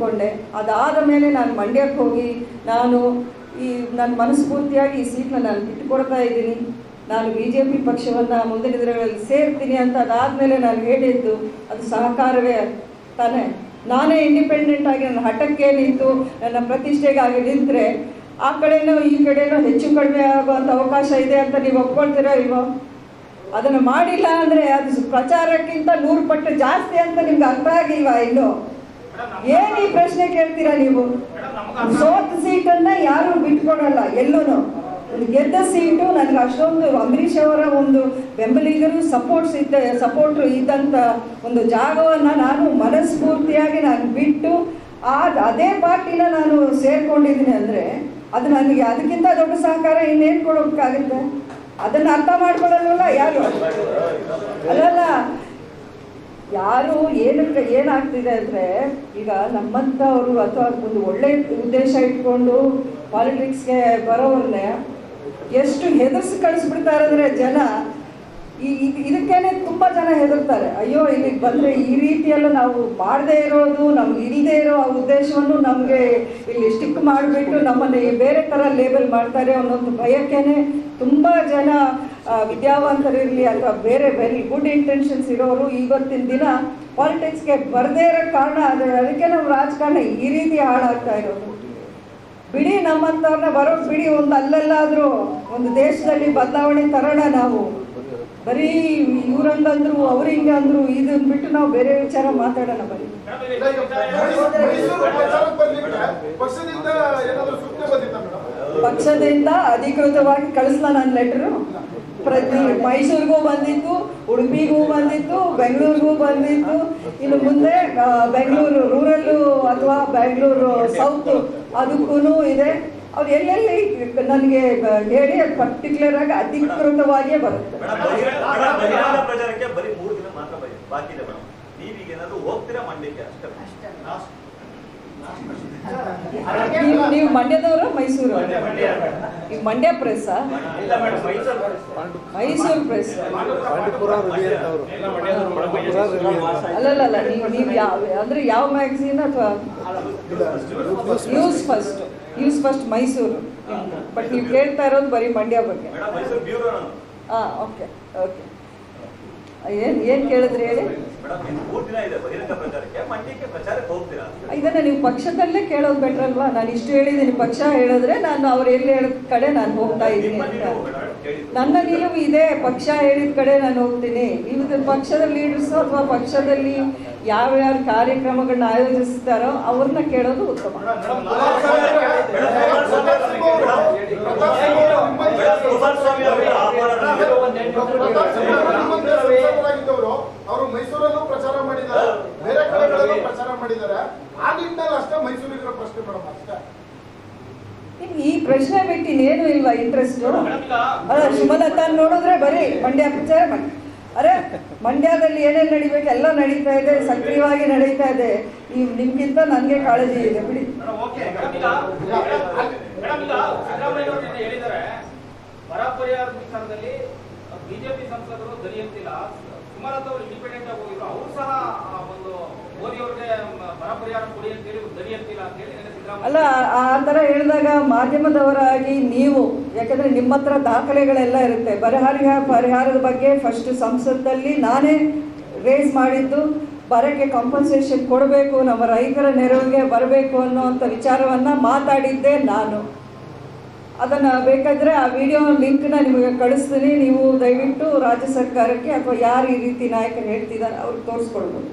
ಒಪ್ಕೊಂಡೆ. ಅದಾದ ಮೇಲೆ ನಾನು ಮಂಡ್ಯಕ್ಕೆ ಹೋಗಿ ನಾನು ನನ್ನ ಮನಸ್ಫೂರ್ತಿಯಾಗಿ ಈ ಸೀಟ್ನ ನಾನು ಬಿಟ್ಟುಕೊಡ್ತಾ ಇದ್ದೀನಿ, ನಾನು BJP ಪಕ್ಷವನ್ನು ಮುಂದಿನ ದಿನಗಳಲ್ಲಿ ಸೇರ್ತೀನಿ ಅಂತ ಅದಾದಮೇಲೆ ನಾನು ಹೇಳಿದ್ದು ಅದು ಸಹಕಾರವೇ ತಾನೇ. ನಾನೇ ಇಂಡಿಪೆಂಡೆಂಟ್ ಆಗಿ ನನ್ನ ಹಠಕ್ಕೆ ನಿಂತು ನನ್ನ ಪ್ರತಿಷ್ಠೆಗಾಗಿ ನಿಂತರೆ ಆ ಕಡೆನೋ ಈ ಕಡೆನೋ ಹೆಚ್ಚು ಕಡಿಮೆ ಆಗುವಂಥ ಅವಕಾಶ ಇದೆ ಅಂತ ನೀವು ಒಪ್ಕೊಳ್ತೀರಾ ಇಲ್ವೋ? ಅದನ್ನು ಮಾಡಿಲ್ಲ ಅಂದರೆ ಅದು ಪ್ರಚಾರಕ್ಕಿಂತ 100 ಪಟ್ಟು ಜಾಸ್ತಿ ಅಂತ ನಿಮ್ಗೆ ಅರ್ಥ ಆಗಿಲ್ವಾ? ಇನ್ನು ಏನು ಈ ಪ್ರಶ್ನೆ ಕೇಳ್ತೀರಾ ನೀವು? ಸೋತ ಸೀಟನ್ನು ಯಾರು ಬಿಟ್ಕೊಡಲ್ಲ ಎಲ್ಲೂ. ಒಂದು ಗೆದ್ದ ಸೀಟು ನನಗೆ ಅಷ್ಟೊಂದು ಅಂಬರೀಷ್ ಅವರ ಒಂದು ಬೆಂಬಲಿಗರು ಸಪೋರ್ಟ್ರು ಇದ್ದಂಥ ಒಂದು ಜಾಗವನ್ನು ನಾನು ಮನಸ್ಫೂರ್ತಿಯಾಗಿ ನಾನು ಬಿಟ್ಟು ಅದೇ ಪಾರ್ಟಿನ ನಾನು ಸೇರ್ಕೊಂಡಿದ್ದೀನಿ ಅಂದರೆ ಅದು ನನಗೆ ಅದಕ್ಕಿಂತ ದೊಡ್ಡ ಸಹಕಾರ ಇನ್ನೇನು ಕೊಡೋಕ್ಕಾಗುತ್ತೆ? ಅದನ್ನು ಅರ್ಥ ಮಾಡ್ಕೊಳ್ಳಲ್ವಲ್ಲ ಯಾರು? ಅಲ್ಲಲ್ಲ, ಯಾರು ಏನಾಗ್ತಿದೆ ಅಂದರೆ ಈಗ ನಮ್ಮಂಥವರು ಅಥವಾ ಒಂದು ಒಳ್ಳೆ ಉದ್ದೇಶ ಇಟ್ಕೊಂಡು ಪಾಲಿಟಿಕ್ಸ್ಗೆ ಬರೋವ್ರನ್ನೇ ಎಷ್ಟು ಹೆದರ್ಸಿ ಕಳಿಸ್ಬಿಡ್ತಾರೆ ಅಂದರೆ ಜನ ಇದಕ್ಕೇನೆ ತುಂಬ ಜನ ಹೆದರ್ತಾರೆ. ಅಯ್ಯೋ ಇಲ್ಲಿಗೆ ಬಂದರೆ ಈ ರೀತಿಯೆಲ್ಲ ನಾವು ಮಾಡದೇ ಇರೋದು, ನಮ್ಗೆ ಇಲ್ಲದೆ ಇರೋ ಆ ಉದ್ದೇಶವನ್ನು ನಮಗೆ ಇಲ್ಲಿ ಸ್ಟಿಕ್ ಮಾಡಿಬಿಟ್ಟು ನಮ್ಮನ್ನು ಬೇರೆ ಥರ ಲೇಬಲ್ ಮಾಡ್ತಾರೆ ಅನ್ನೋದು ಭಯಕ್ಕೇನೆ ತುಂಬ ಜನ ವಿದ್ಯಾವಂತರಿರಲಿ ಅಥವಾ ಬೇರೆ ವೆರಿ ಗುಡ್ ಇಂಟೆನ್ಷನ್ಸ್ ಇರೋರು ಇವತ್ತಿನ ದಿನ ಪಾಲಿಟಿಕ್ಸ್ಗೆ ಬರದೇ ಇರೋ ಕಾರಣ ಅದಕ್ಕೆ ನಾವು ರಾಜಕಾರಣ ಈ ರೀತಿ ಹಾಳಾಗ್ತಾ ಇರೋದು. ಬಿಡಿ ನಮ್ಮಂಥವ್ರನ್ನ ಬರೋದು ಬಿಡಿ, ಒಂದು ಅಲ್ಲೆಲ್ಲಾದರೂ ಒಂದು ದೇಶದಲ್ಲಿ ಬದಲಾವಣೆ ತರೋಣ. ನಾವು ಬರೀ ಇವ್ರಂಗಂದ್ರು ಅವ್ರು ಹಿಂಗಂದ್ರು ಇದನ್ನ ಬಿಟ್ಟು ನಾವು ಬೇರೆ ವಿಚಾರ ಮಾತಾಡೋಣ. ಬರೀ ಪಕ್ಷದಿಂದ ಅಧಿಕೃತವಾಗಿ ಕಳಿಸ್ಲಾ ನನ್ನ ಲೆಟರು? ಮೈಸೂರಿಗೂ ಬಂದಿತ್ತು, ಉಡುಪಿಗೂ ಬಂದಿತ್ತು, ಬೆಂಗಳೂರಿಗೂ ಬಂದಿತ್ತು. ಇನ್ನು ಮುಂದೆ ಬೆಂಗಳೂರು ರೂರಲ್ಲು ಅಥವಾ ಬೆಂಗಳೂರು ಸೌತ್ ಅದಕ್ಕೂ ಇದೆ. ಅವ್ರು ಎಲ್ಲೆಲ್ಲಿ ನನಗೆ ಹೇಳಿ ಅದು ಪರ್ಟಿಕ್ಯುಲರ್ ಆಗಿ ಅಧಿಕೃತವಾಗಿಯೇ ಬರುತ್ತೆ. ನೀವು ಮಂಡ್ಯದವರು? ಮೈಸೂರು? ಈಗ ಮಂಡ್ಯ ಪ್ರೆಸ್, ಮೈಸೂರು ಪ್ರೆಸ್? ಅಲ್ಲಲ್ಲ, ನೀವು ಯಾವ ಅಂದರೆ ಯಾವ ಮ್ಯಾಗಝೀನ್ ಅಥವಾ ನ್ಯೂಸ್ ಫಸ್ಟ್ ಮೈಸೂರು? ಬಟ್ ನೀವು ಕೇಳ್ತಾ ಇರೋದು ಬರೀ ಮಂಡ್ಯ ಬಗ್ಗೆ. ಹಾಂ, ಓಕೆ. ಏನು ಕೇಳಿದ್ರಿ ಹೇಳಿ? ಇದನ್ನ ನೀವು ಪಕ್ಷದಲ್ಲೇ ಕೇಳೋದು ಬೆಟರ್ ಅಲ್ವಾ? ನಾನು ಇಷ್ಟು ಹೇಳಿದ್ದೀನಿ, ಪಕ್ಷ ಹೇಳಿದ್ರೆ ನಾನು ಅವ್ರು ಎಲ್ಲಿ ಹೇಳಿದ ಕಡೆ ನಾನು ಹೋಗ್ತಾ ಇದ್ದೀನಿ ಅಂತ ನನ್ನ ನಿಲುವು ಇದೆ. ಪಕ್ಷ ಹೇಳಿದ ಕಡೆ ನಾನು ಹೋಗ್ತೀನಿ. ಇದು ಪಕ್ಷದ ಲೀಡರ್ಸು ಅಥವಾ ಪಕ್ಷದಲ್ಲಿ ಯಾವ್ಯಾವ ಕಾರ್ಯಕ್ರಮಗಳನ್ನ ಆಯೋಜಿಸ್ತಾರೋ ಅವ್ರನ್ನ ಕೇಳೋದು ಉತ್ತಮ. ಅವರು ಮೈಸೂರಲ್ಲೂ ಪ್ರಚಾರ ಮಾಡಿದ್ದಾರೆ, ಬೇರೆ ಕಡೆಗಳಲ್ಲೂ ಪ್ರಚಾರ ಮಾಡಿದ್ದಾರೆ. ಆ ನಿಟ್ಟಿನಲ್ಲಿ ಅಷ್ಟೇ ಮೈಸೂರಿಗರ ಪ್ರಶ್ನೆ ಮೇಡಮ್ ಅಷ್ಟೇ. ಈ ಪ್ರಶ್ನೆ ಬಿಟ್ಟು ಇನ್ನೇನು ಇಲ್ವಾ ಇಂಟ್ರೆಸ್ಟ್? ಅಲ್ಲ, ಸುಮಲತಾ ನೋಡಿದ್ರೆ ಬರೀ ಮಂಡ್ಯ ಪ್ರಚಾರ ಮಾಡಿ. ಅರೆ ಮಂಡ್ಯದಲ್ಲಿ ಏನೇನು ನಡಿಬೇಕು ಎಲ್ಲ ನಡೀತಾ ಇದೆ, ಸಕ್ರಿಯವಾಗಿ ನಡೀತಾ ಇದೆ. ನಿಮ್ಗಿಂತ ನನಗೆ ಕಾಳಜಿ ಇದೆ ಬಿಡಿ. ಬರ ಪರಿಹಾರ ವಿಚಾರದಲ್ಲಿ ಬಿಜೆಪಿ ಸಂಸದರು ದಲಿಯಂತಿಲ್ಲ, ಸುಮಲತಾ ಅವರು ಇಂಡಿಪೆಂಡೆಂಟ್ ಆಗಿ ಹೋಗಿದ್ರು, ಅವರು ಸಹ ಒಂದು ಮೋದಿ ಅವ್ರಿಗೆ ಬರ ಪರಿಹಾರ ಕೊಡಿ ಅಂತೇಳಿ ದಲಿಯಂತಿಲ್ಲ ಅಂತೇಳಿ ಅಲ್ಲ. ಆ ಥರ ಹೇಳಿದಾಗ ಮಾಧ್ಯಮದವರಾಗಿ ನೀವು, ಯಾಕಂದರೆ ನಿಮ್ಮ ಹತ್ರ ದಾಖಲೆಗಳೆಲ್ಲ ಇರುತ್ತೆ. ಪರಿಹಾರದ ಬಗ್ಗೆ ಫಸ್ಟ್ ಸಂಸತ್ತಲ್ಲಿ ನಾನೇ ರೇಸ್ ಮಾಡಿದ್ದು, ಬರಕ್ಕೆ ಕಾಂಪನ್ಸೇಷನ್ ಕೊಡಬೇಕು, ನಮ್ಮ ರೈತರ ನೆರವಿಗೆ ಬರಬೇಕು ಅನ್ನೋವಂಥ ವಿಚಾರವನ್ನು ಮಾತಾಡಿದ್ದೆ ನಾನು. ಅದನ್ನು ಬೇಕಾದರೆ ಆ ವಿಡಿಯೋ ಲಿಂಕ್ನ ನಿಮಗೆ ಕಳಿಸ್ತೀನಿ. ನೀವು ದಯವಿಟ್ಟು ರಾಜ್ಯ ಸರ್ಕಾರಕ್ಕೆ ಅಥವಾ ಯಾರು ಈ ರೀತಿ ನಾಯಕರು ಹೇಳ್ತಿದ್ದಾರೆ ಅವ್ರಿಗೆ ತೋರಿಸ್ಕೊಳ್ಬೋದು.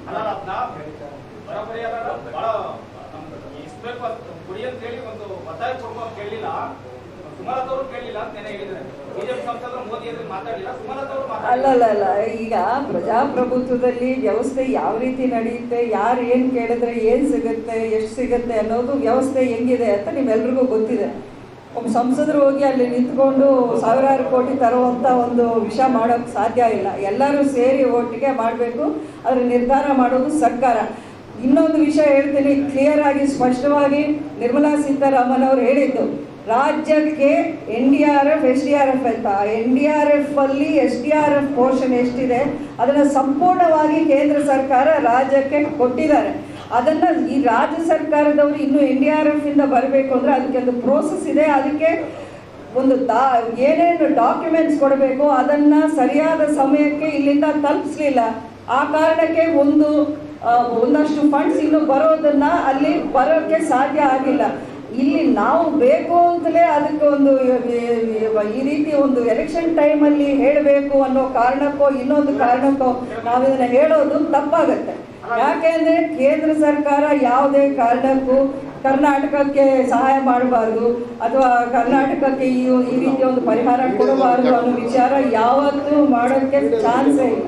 ಅಲ್ಲ, ಈಗ ಪ್ರಜಾಪ್ರಭುತ್ವದಲ್ಲಿ ವ್ಯವಸ್ಥೆ ಯಾವ ರೀತಿ ನಡೆಯುತ್ತೆ, ಯಾರು ಏನು ಕೇಳಿದ್ರೆ ಏನು ಸಿಗುತ್ತೆ, ಎಷ್ಟು ಸಿಗುತ್ತೆ ಅನ್ನೋದು ವ್ಯವಸ್ಥೆ ಹೆಂಗಿದೆ ಅಂತ ನಿಮ್ಮೆಲ್ರಿಗೂ ಗೊತ್ತಿದೆ. ಒಬ್ಬ ಸಂಸದರು ಹೋಗಿ ಅಲ್ಲಿ ನಿಂತ್ಕೊಂಡು ಸಾವಿರಾರು ಕೋಟಿ ತರುವಂಥ ಒಂದು ವಿಷಯ ಮಾಡೋಕ್ಕೆ ಸಾಧ್ಯ ಇಲ್ಲ. ಎಲ್ಲರೂ ಸೇರಿ ಒಟ್ಟಿಗೆ ಮಾಡಬೇಕು, ಅದರ ನಿರ್ಧಾರ ಮಾಡೋದು ಸರ್ಕಾರ. ಇನ್ನೊಂದು ವಿಷಯ ಹೇಳ್ತೀನಿ ಕ್ಲಿಯರ್ ಆಗಿ, ಸ್ಪಷ್ಟವಾಗಿ. ನಿರ್ಮಲಾ ಸೀತಾರಾಮನ್ ಅವರು ಹೇಳಿದ್ದು ರಾಜ್ಯಕ್ಕೆ NDRF SDRF ಅಂತ. NDRF ಅಲ್ಲಿ SDRF ಪೋರ್ಷನ್ ಎಷ್ಟಿದೆ ಅದನ್ನು ಸಂಪೂರ್ಣವಾಗಿ ಕೇಂದ್ರ ಸರ್ಕಾರ ರಾಜ್ಯಕ್ಕೆ ಕೊಟ್ಟಿದ್ದಾರೆ. ಅದನ್ನು ಈ ರಾಜ್ಯ ಸರ್ಕಾರದವರು ಇನ್ನೂ NDRF ಇಂದ ಬರಬೇಕು ಅಂದರೆ ಅದಕ್ಕೆ ಒಂದು ಪ್ರೋಸೆಸ್ ಇದೆ. ಅದಕ್ಕೆ ಒಂದು ಏನೇನು ಡಾಕ್ಯುಮೆಂಟ್ಸ್ ಕೊಡಬೇಕು ಅದನ್ನು ಸರಿಯಾದ ಸಮಯಕ್ಕೆ ಇಲ್ಲಿಂದ ತಲುಪಿಸ್ಲಿಲ್ಲ. ಆ ಕಾರಣಕ್ಕೆ ಒಂದಷ್ಟು ಫಂಡ್ಸ್ ಇನ್ನು ಬರೋದನ್ನು ಅಲ್ಲಿ ಬರೋಕ್ಕೆ ಸಾಧ್ಯ ಆಗಿಲ್ಲ. ಇಲ್ಲಿ ನಾವು ಬೇಕು ಅಂತಲೇ ಅದಕ್ಕೆ ಈ ರೀತಿ ಒಂದು ಎಲೆಕ್ಷನ್ ಟೈಮಲ್ಲಿ ಹೇಳಬೇಕು ಅನ್ನೋ ಕಾರಣಕ್ಕೋ ಇನ್ನೊಂದು ಕಾರಣಕ್ಕೋ ನಾವು ಇದನ್ನು ಹೇಳೋದು ತಪ್ಪಾಗತ್ತೆ. ಯಾಕೆಂದರೆ ಕೇಂದ್ರ ಸರ್ಕಾರ ಯಾವುದೇ ಕಾರಣಕ್ಕೂ ಕರ್ನಾಟಕಕ್ಕೆ ಸಹಾಯ ಮಾಡಬಾರ್ದು ಅಥವಾ ಕರ್ನಾಟಕಕ್ಕೆ ಈ ರೀತಿ ಒಂದು ಪರಿಹಾರ ಕೊಡಬಾರ್ದು ಅನ್ನೋ ವಿಚಾರ ಯಾವತ್ತೂ ಮಾಡೋಕ್ಕೆ ಚಾನ್ಸೇ ಇಲ್ಲ.